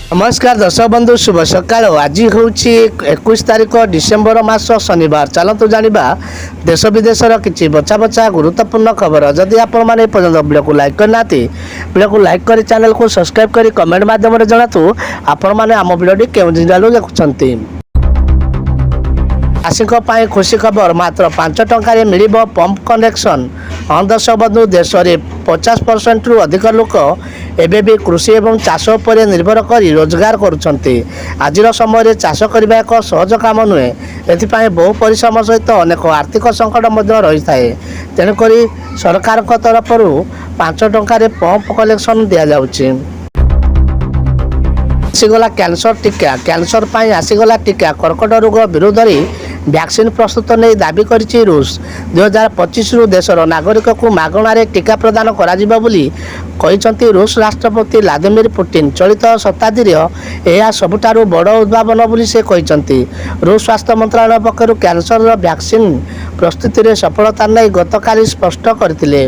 नमस्कार दर्शक बंधु शुभ सकाळ। आज हूँ 21 तारिख डिसेम्बर मास शनिवार। चलतु जानिबा देश विदेशर किछि बचा बचा गुरुत्वपूर्ण खबर। जदि आपण माने पर्यंत वीडियो को लाइक करना वीडियो को लाइक कर चैनल को सब्सक्राइब कर कमेंट माध्यम जनातु आपण माने आम वीडियो केउ जिल्लारू देखुछंती। चाषी पाई खुशी खबर मात्र 5 टंकार मिल पंप कनेक्शन। हाँ दर्शक बंधु देश में 50% रु अधिक लोक एबे भी कृषि एवं चाष पर निर्भर कर रोजगार करुछंती। आजिर समय चाष करने एक सहज काम नुहे। एथिपाई बहु परिश्रम सहित अनेक आर्थिक संकट रही है। तेणुक सरकार तरफ 5 टंकार पंप कनेक्शन दि जाउछि। आसीगला कैंसर टीका। कैंसर पाई आसीगला टीका। कर्कट रोग विरोध में वैक्सीन प्रस्तुत नहीं दाबी करिछि रूस। 2025 रु देशर नागरिक को मागणारे टीका प्रदान करा बोली कहिसंती रूस राष्ट्रपति व्लादिमीर पुतिन। चलित शताब्दी यह सबुठारु बड़ उद्भावन बोली से कहिसंती। रूस स्वास्थ्य मंत्रालय पक्षरु कैंसर वैक्सीन प्रस्तुति में सफलता नहीं गतकाली स्पष्ट करथिले।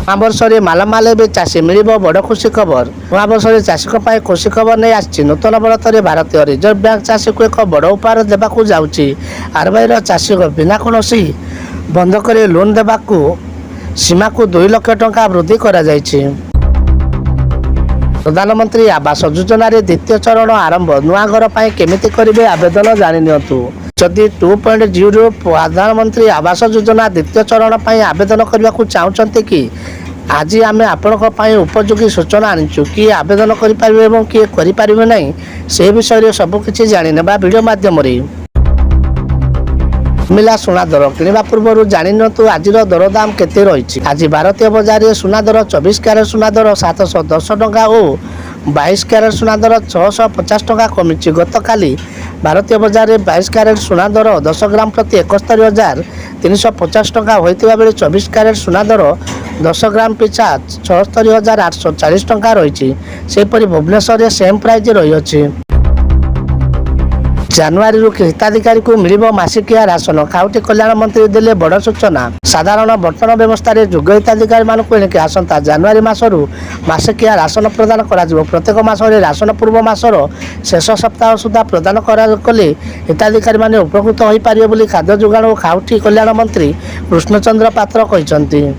नूआवर्ष मालामाल ए चाषी मिल बड़ खुशी खबर। नूआवर्ष चाषी खुशी खबर नहीं आसी। नूतन भारत भारतीय रिजर्व बैंक चाषी को एक बड़ उपहार देवाक जाऊँगी। आरबीआई चाषी बिना कौन बंधक लोन देवाक सीमा को 2 लाख टंका वृद्धि करा जायछि। प्रधानमंत्री आवास योजना द्वितीय चरण आरंभ। नुआ घर पर केमिति करेंगे आवेदन जानी नियंतु। जदि 2.0 प्रधानमंत्री आवास योजना द्वितीय चरण पर आवेदन करने को चाहते कि आज आम आपण उपयोगी सूचना आनीचु कि आवेदन करें किए करें ना से विषय सबकि जाने वीडियो माध्यम मिला सुना दर किणवा पूर्व जानी नियंतु आज दरदाम केते रही। आज भारतीय बजार में सुना दर 24 क्यारेट सुना दर 710 टंका और 22 क्यारेट सुना दर 650 टंका कमी। गतकाली भारतीय बजार में 22 क्यारेट सुना दर 10 ग्राम प्रति 71,350 टंका होता बेले 24 क्यारेट सुना दर 10 ग्राम पिछा 76,840 टंका रही। सेपरी भुवनेश्वर सेम प्राइज रही। जनवरी हिताधिकारी को मिल मासिकिया राशन। खाउटी कल्याण मंत्री देले बड़ सूचना। साधारण बंटन व्यवस्था जोग हिताधिकारी मानक एणिके आसंता जनवरी मासरू मासिकिया राशन प्रदान करा जिवो। प्रत्येक मासरे राशन पूर्व मासर शेष सप्ताह सुधा प्रदान कले हिताधिकारी माने उपकृत होई पारिबे बोली खाद्य जोगाण और खाउटी कल्याण मंत्री कृष्णचंद्र पात्र कहिसंती।